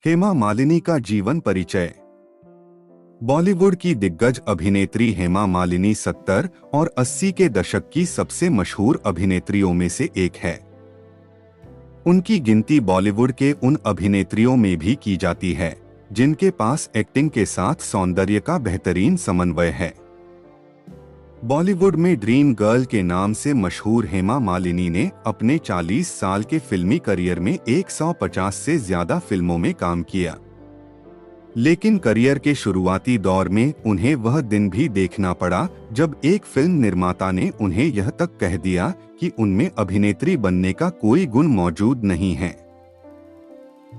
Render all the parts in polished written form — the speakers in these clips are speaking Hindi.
हेमा मालिनी का जीवन परिचय। बॉलीवुड की दिग्गज अभिनेत्री हेमा मालिनी 70 और 80 के दशक की सबसे मशहूर अभिनेत्रियों में से एक है। उनकी गिनती बॉलीवुड के उन अभिनेत्रियों में भी की जाती है जिनके पास एक्टिंग के साथ सौंदर्य का बेहतरीन समन्वय है। बॉलीवुड में ड्रीम गर्ल के नाम से मशहूर हेमा मालिनी ने अपने 40 साल के फिल्मी करियर में 150 से ज्यादा फिल्मों में काम किया, लेकिन करियर के शुरुआती दौर में उन्हें वह दिन भी देखना पड़ा जब एक फिल्म निर्माता ने उन्हें यह तक कह दिया कि उनमें अभिनेत्री बनने का कोई गुण मौजूद नहीं है।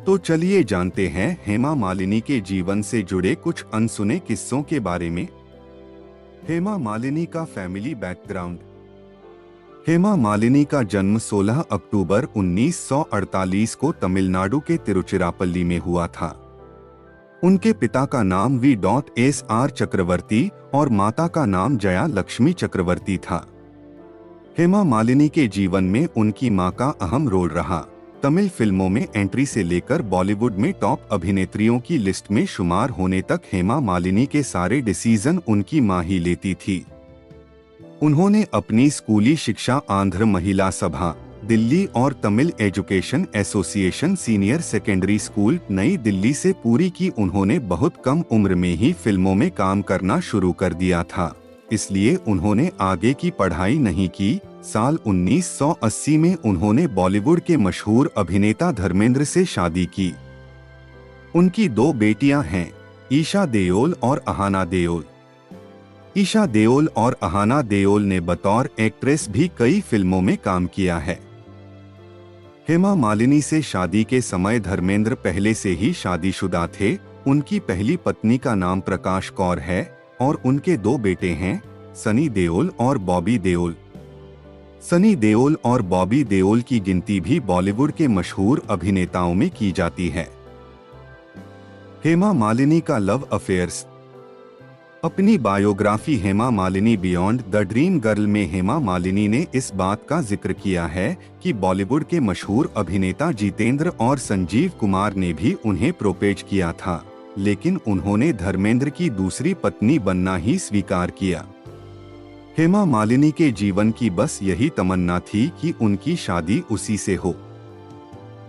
तो चलिए जानते हैं हेमा मालिनी के जीवन से जुड़े कुछ अनसुने किस्सों के बारे में। हेमा मालिनी का फैमिली बैकग्राउंड। हेमा मालिनी का जन्म 16 अक्टूबर 1948 को तमिलनाडु के तिरुचिरापल्ली में हुआ था। उनके पिता का नाम V.S.R. चक्रवर्ती और माता का नाम जया लक्ष्मी चक्रवर्ती था। हेमा मालिनी के जीवन में उनकी मां का अहम रोल रहा। तमिल फिल्मों में एंट्री से लेकर बॉलीवुड में टॉप अभिनेत्रियों की लिस्ट में शुमार होने तक हेमा मालिनी के सारे डिसीजन उनकी मां ही लेती थी। उन्होंने अपनी स्कूली शिक्षा आंध्र महिला सभा, दिल्ली और Tamil education association senior secondary school नई दिल्ली से पूरी की। उन्होंने बहुत कम उम्र में ही फिल्मों में काम करना शुरू कर दिया था, इसलिए उन्होंने आगे की पढ़ाई नहीं की। साल 1980 में उन्होंने बॉलीवुड के मशहूर अभिनेता धर्मेंद्र से शादी की। उनकी दो बेटियां हैं, ईशा देओल और अहाना देओल। ईशा देओल और अहाना देओल ने बतौर एक्ट्रेस भी कई फिल्मों में काम किया है। हेमा मालिनी से शादी के समय धर्मेंद्र पहले से ही शादीशुदा थे। उनकी पहली पत्नी का नाम प्रकाश कौर है और उनके दो बेटे हैं, सनी देओल और बॉबी देओल। सनी देओल और बॉबी देओल की गिनती भी बॉलीवुड के मशहूर अभिनेताओं में की जाती है। हेमा मालिनी का लव अफेयर्स। अपनी biography Hema Malini beyond the dream girl में हेमा मालिनी ने इस बात का जिक्र किया है कि बॉलीवुड के मशहूर अभिनेता जितेंद्र और संजीव कुमार ने भी उन्हें प्रोपेज किया था, लेकिन उन्होंने धर्मेंद्र की दूसरी पत्नी बनना ही स्वीकार किया। हेमा मालिनी के जीवन की बस यही तमन्ना थी कि उनकी शादी उसी से हो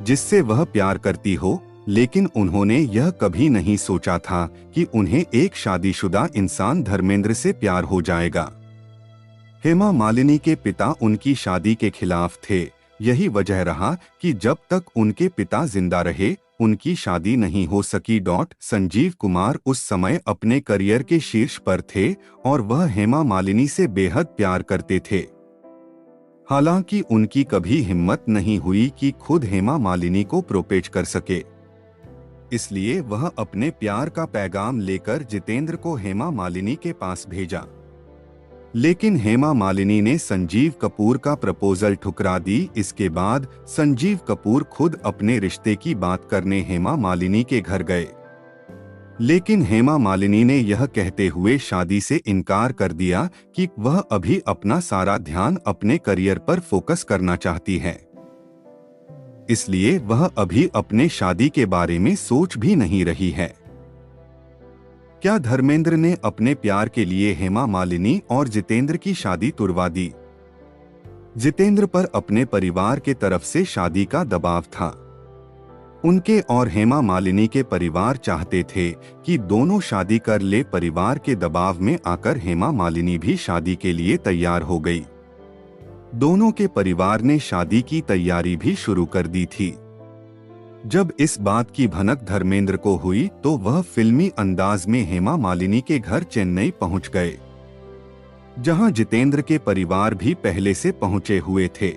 जिससे वह प्यार करती हो, लेकिन उन्होंने यह कभी नहीं सोचा था कि उन्हें एक शादीशुदा इंसान धर्मेंद्र से प्यार हो जाएगा। हेमा मालिनी के पिता उनकी शादी के खिलाफ थे। यही वजह रहा कि जब तक उनके पिता जिंदा रहे उनकी शादी नहीं हो सकी। संजीव कुमार उस समय अपने करियर के शीर्ष पर थे और वह हेमा मालिनी से बेहद प्यार करते थे। हालांकि उनकी कभी हिम्मत नहीं हुई कि खुद हेमा मालिनी को प्रोपेज कर सके, इसलिए वह अपने प्यार का पैगाम लेकर जितेंद्र को हेमा मालिनी के पास भेजा। लेकिन हेमा मालिनी ने संजीव कपूर का प्रपोजल ठुकरा दी। इसके बाद संजीव कपूर खुद अपने रिश्ते की बात करने हेमा मालिनी के घर गए, लेकिन हेमा मालिनी ने यह कहते हुए शादी से इनकार कर दिया कि वह अभी अपना सारा ध्यान अपने करियर पर फोकस करना चाहती है, इसलिए वह अभी अपने शादी के बारे में सोच भी नहीं रही है। क्या धर्मेंद्र ने अपने प्यार के लिए हेमा मालिनी और जितेंद्र की शादी तुड़वा दी? जितेंद्र पर अपने परिवार के तरफ से शादी का दबाव था। उनके और हेमा मालिनी के परिवार चाहते थे कि दोनों शादी कर ले। परिवार के दबाव में आकर हेमा मालिनी भी शादी के लिए तैयार हो गई। दोनों के परिवार ने शादी की तैयारी भी शुरू कर दी थी। जब इस बात की भनक धर्मेंद्र को हुई तो वह फिल्मी अंदाज में हेमा मालिनी के घर चेन्नई पहुंच गए, जहां जितेंद्र के परिवार भी पहले से पहुंचे हुए थे।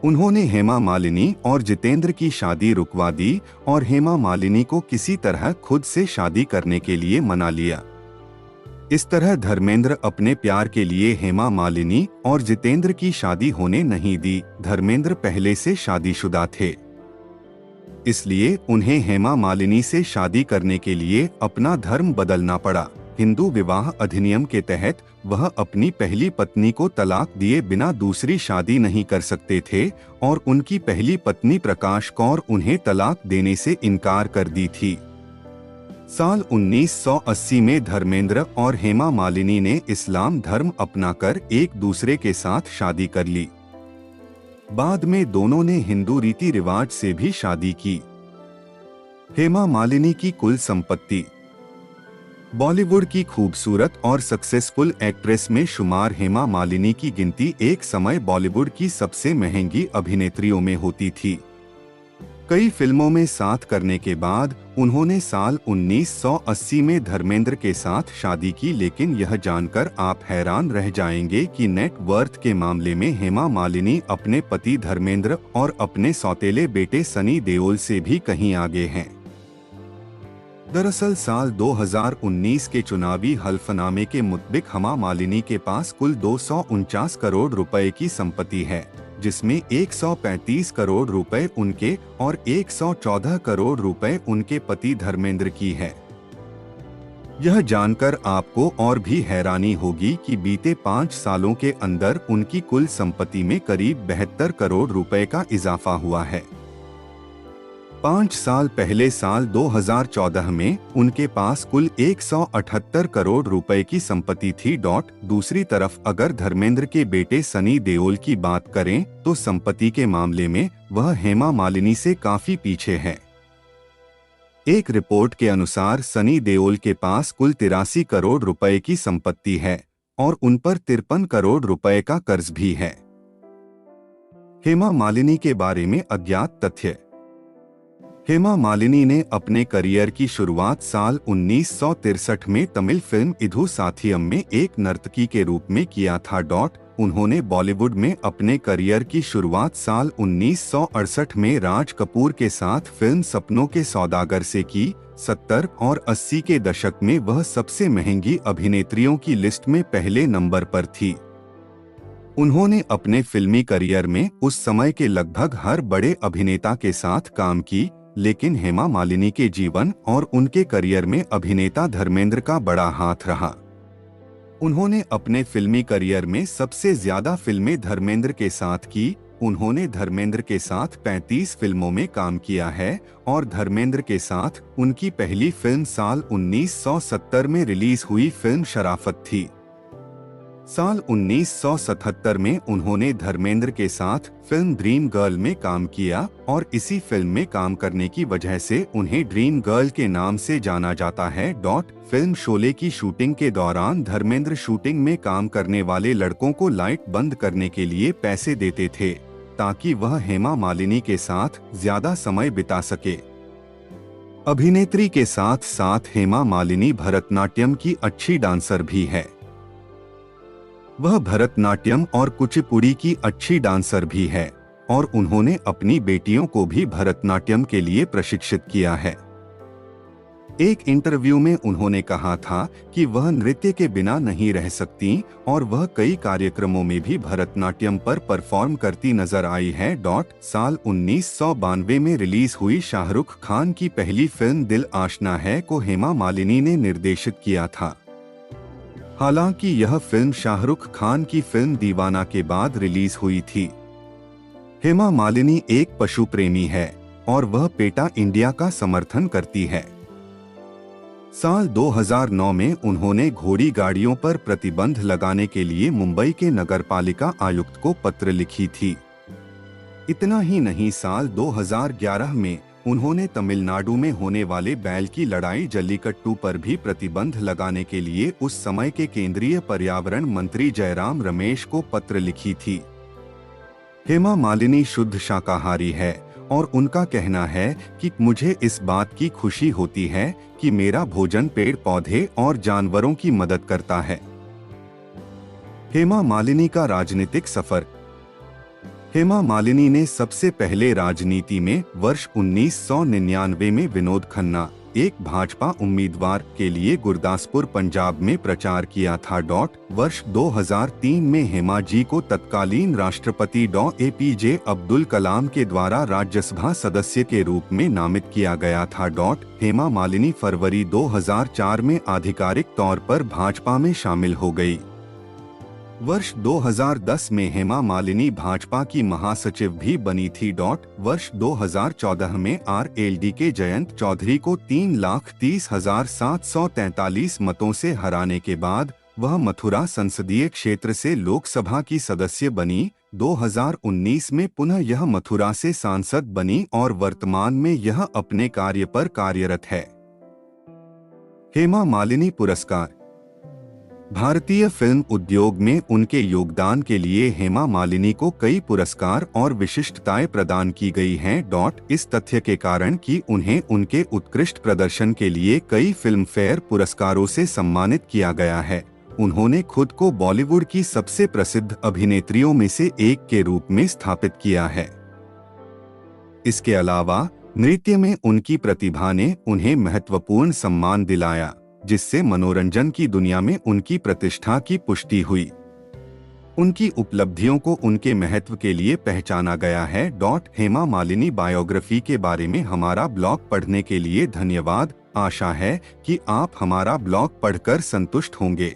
उन्होंने हेमा मालिनी और जितेंद्र की शादी रुकवा दी और हेमा मालिनी को किसी तरह खुद से शादी करने के लिए मना लिया। इस तरह धर्मेंद्र अपने प्यार के लिए हेमा मालिनी और जितेंद्र की शादी होने नहीं दी। धर्मेंद्र पहले से शादीशुदा थे, इसलिए उन्हें हेमा मालिनी से शादी करने के लिए अपना धर्म बदलना पड़ा। हिंदू विवाह अधिनियम के तहत वह अपनी पहली पत्नी को तलाक दिए बिना दूसरी शादी नहीं कर सकते थे और उनकी पहली पत्नी प्रकाश कौर उन्हें तलाक देने से इनकार कर दी थी। साल 1980 में धर्मेंद्र और हेमा मालिनी ने इस्लाम धर्म अपनाकर एक दूसरे के साथ शादी कर ली। बाद में दोनों ने हिंदू रीति रिवाज से भी शादी की। हेमा मालिनी की कुल संपत्ति। बॉलीवुड की खूबसूरत और सक्सेसफुल एक्ट्रेस में शुमार हेमा मालिनी की गिनती एक समय बॉलीवुड की सबसे महंगी अभिनेत्रियों में होती थी। कई फिल्मों में साथ करने के बाद उन्होंने साल 1980 में धर्मेंद्र के साथ शादी की, लेकिन यह जानकर आप हैरान रह जाएंगे कि नेट वर्थ के मामले में हेमा मालिनी अपने पति धर्मेंद्र और अपने सौतेले बेटे सनी देओल से भी कहीं आगे हैं। दरअसल साल 2019 के चुनावी हल्फनामे के मुताबिक हेमा मालिनी के पास कुल 249 करोड़ रुपए की संपत्ति है, जिसमें 135 करोड़ रुपए उनके और 114 करोड़ रुपए उनके पति धर्मेंद्र की है। यह जानकर आपको और भी हैरानी होगी कि बीते 5 सालों के अंदर उनकी कुल संपत्ति में करीब 72 करोड़ रुपए का इजाफा हुआ है। 5 साल पहले साल 2014 में उनके पास कुल 178 करोड़ रुपए की संपत्ति थी। दूसरी तरफ अगर धर्मेंद्र के बेटे सनी देओल की बात करें तो संपत्ति के मामले में वह हेमा मालिनी से काफी पीछे है। एक रिपोर्ट के अनुसार सनी देओल के पास कुल 83 करोड़ रुपए की संपत्ति है और उन पर 53 करोड़ रुपए का कर्ज भी है। हेमा मालिनी के बारे में अज्ञात तथ्य। हेमा मालिनी ने अपने करियर की शुरुआत साल 1963 में तमिल फिल्म इधु साथियम में एक नर्तकी के रूप में किया था। उन्होंने बॉलीवुड में अपने करियर की शुरुआत साल 1968 में राज कपूर के साथ फिल्म सपनों के सौदागर से की। 70 और 80 के दशक में वह सबसे महंगी अभिनेत्रियों की लिस्ट में पहले नंबर पर थी। उन्होंने अपने फिल्मी करियर में उस समय के लगभग हर बड़े अभिनेता के साथ काम की, लेकिन हेमा मालिनी के जीवन और उनके करियर में अभिनेता धर्मेंद्र का बड़ा हाथ रहा। उन्होंने अपने फिल्मी करियर में सबसे ज्यादा फिल्में धर्मेंद्र के साथ की। उन्होंने धर्मेंद्र के साथ 35 फिल्मों में काम किया है और धर्मेंद्र के साथ उनकी पहली फिल्म साल 1970 में रिलीज हुई फिल्म शराफत थी। साल 1977 में उन्होंने धर्मेंद्र के साथ फिल्म ड्रीम गर्ल में काम किया और इसी फिल्म में काम करने की वजह से उन्हें ड्रीम गर्ल के नाम से जाना जाता है। फिल्म शोले की शूटिंग के दौरान धर्मेंद्र शूटिंग में काम करने वाले लड़कों को लाइट बंद करने के लिए पैसे देते थे ताकि वह हेमा मालिनी के साथ ज्यादा समय बिता सके। अभिनेत्री के साथ साथ हेमा मालिनी भरतनाट्यम की अच्छी डांसर भी है। वह भरतनाट्यम और कुचिपुड़ी की अच्छी डांसर भी है और उन्होंने अपनी बेटियों को भी भरतनाट्यम के लिए प्रशिक्षित किया है। एक इंटरव्यू में उन्होंने कहा था कि वह नृत्य के बिना नहीं रह सकती और वह कई कार्यक्रमों में भी भरतनाट्यम पर परफॉर्म करती नजर आई है। साल 1992 में रिलीज हुई शाहरुख खान की पहली फिल्म दिल आशना है को हेमा मालिनी ने निर्देशित किया था। हालांकि यह फिल्म शाहरुख खान की फिल्म दीवाना के बाद रिलीज हुई थी। हेमा मालिनी एक पशु प्रेमी है और वह पेटा इंडिया का समर्थन करती है। साल 2009 में उन्होंने घोड़ी गाड़ियों पर प्रतिबंध लगाने के लिए मुंबई के नगरपालिका आयुक्त को पत्र लिखी थी। इतना ही नहीं, साल 2011 में उन्होंने तमिलनाडु में होने वाले बैल की लड़ाई जल्लीकट्टू पर भी प्रतिबंध लगाने के लिए उस समय के केंद्रीय पर्यावरण मंत्री जयराम रमेश को पत्र लिखी थी। हेमा मालिनी शुद्ध शाकाहारी है और उनका कहना है कि मुझे इस बात की खुशी होती है कि मेरा भोजन पेड़ पौधे और जानवरों की मदद करता है। हेमा मालिनी का राजनीतिक सफर। हेमा मालिनी ने सबसे पहले राजनीति में वर्ष 1999 में विनोद खन्ना, एक भाजपा उम्मीदवार के लिए गुरदासपुर पंजाब में प्रचार किया था। वर्ष 2003 में हेमा जी को तत्कालीन राष्ट्रपति APJ अब्दुल कलाम के द्वारा राज्यसभा सदस्य के रूप में नामित किया गया था। हेमा मालिनी फरवरी 2004 में आधिकारिक तौर पर भाजपा में शामिल हो गई। वर्ष 2010 में हेमा मालिनी भाजपा की महासचिव भी बनी थी। वर्ष 2014 में RLD के जयंत चौधरी को 3,30,743 मतों से हराने के बाद वह मथुरा संसदीय क्षेत्र से लोकसभा की सदस्य बनी। 2019 में पुनः यह मथुरा से सांसद बनी और वर्तमान में यह अपने कार्य पर कार्यरत है। हेमा मालिनी पुरस्कार। भारतीय फिल्म उद्योग में उनके योगदान के लिए हेमा मालिनी को कई पुरस्कार और विशिष्टताएं प्रदान की गई हैं। इस तथ्य के कारण कि उन्हें उनके उत्कृष्ट प्रदर्शन के लिए कई फिल्म फेयर पुरस्कारों से सम्मानित किया गया है। उन्होंने खुद को बॉलीवुड की सबसे प्रसिद्ध अभिनेत्रियों में से एक के रूप में स्थापित किया है। इसके अलावा नृत्य में उनकी प्रतिभा ने उन्हें महत्वपूर्ण सम्मान दिलाया, जिससे मनोरंजन की दुनिया में उनकी प्रतिष्ठा की पुष्टि हुई। उनकी उपलब्धियों को उनके महत्व के लिए पहचाना गया है। हेमा मालिनी बायोग्राफी के बारे में हमारा ब्लॉग पढ़ने के लिए धन्यवाद। आशा है कि आप हमारा ब्लॉग पढ़कर संतुष्ट होंगे।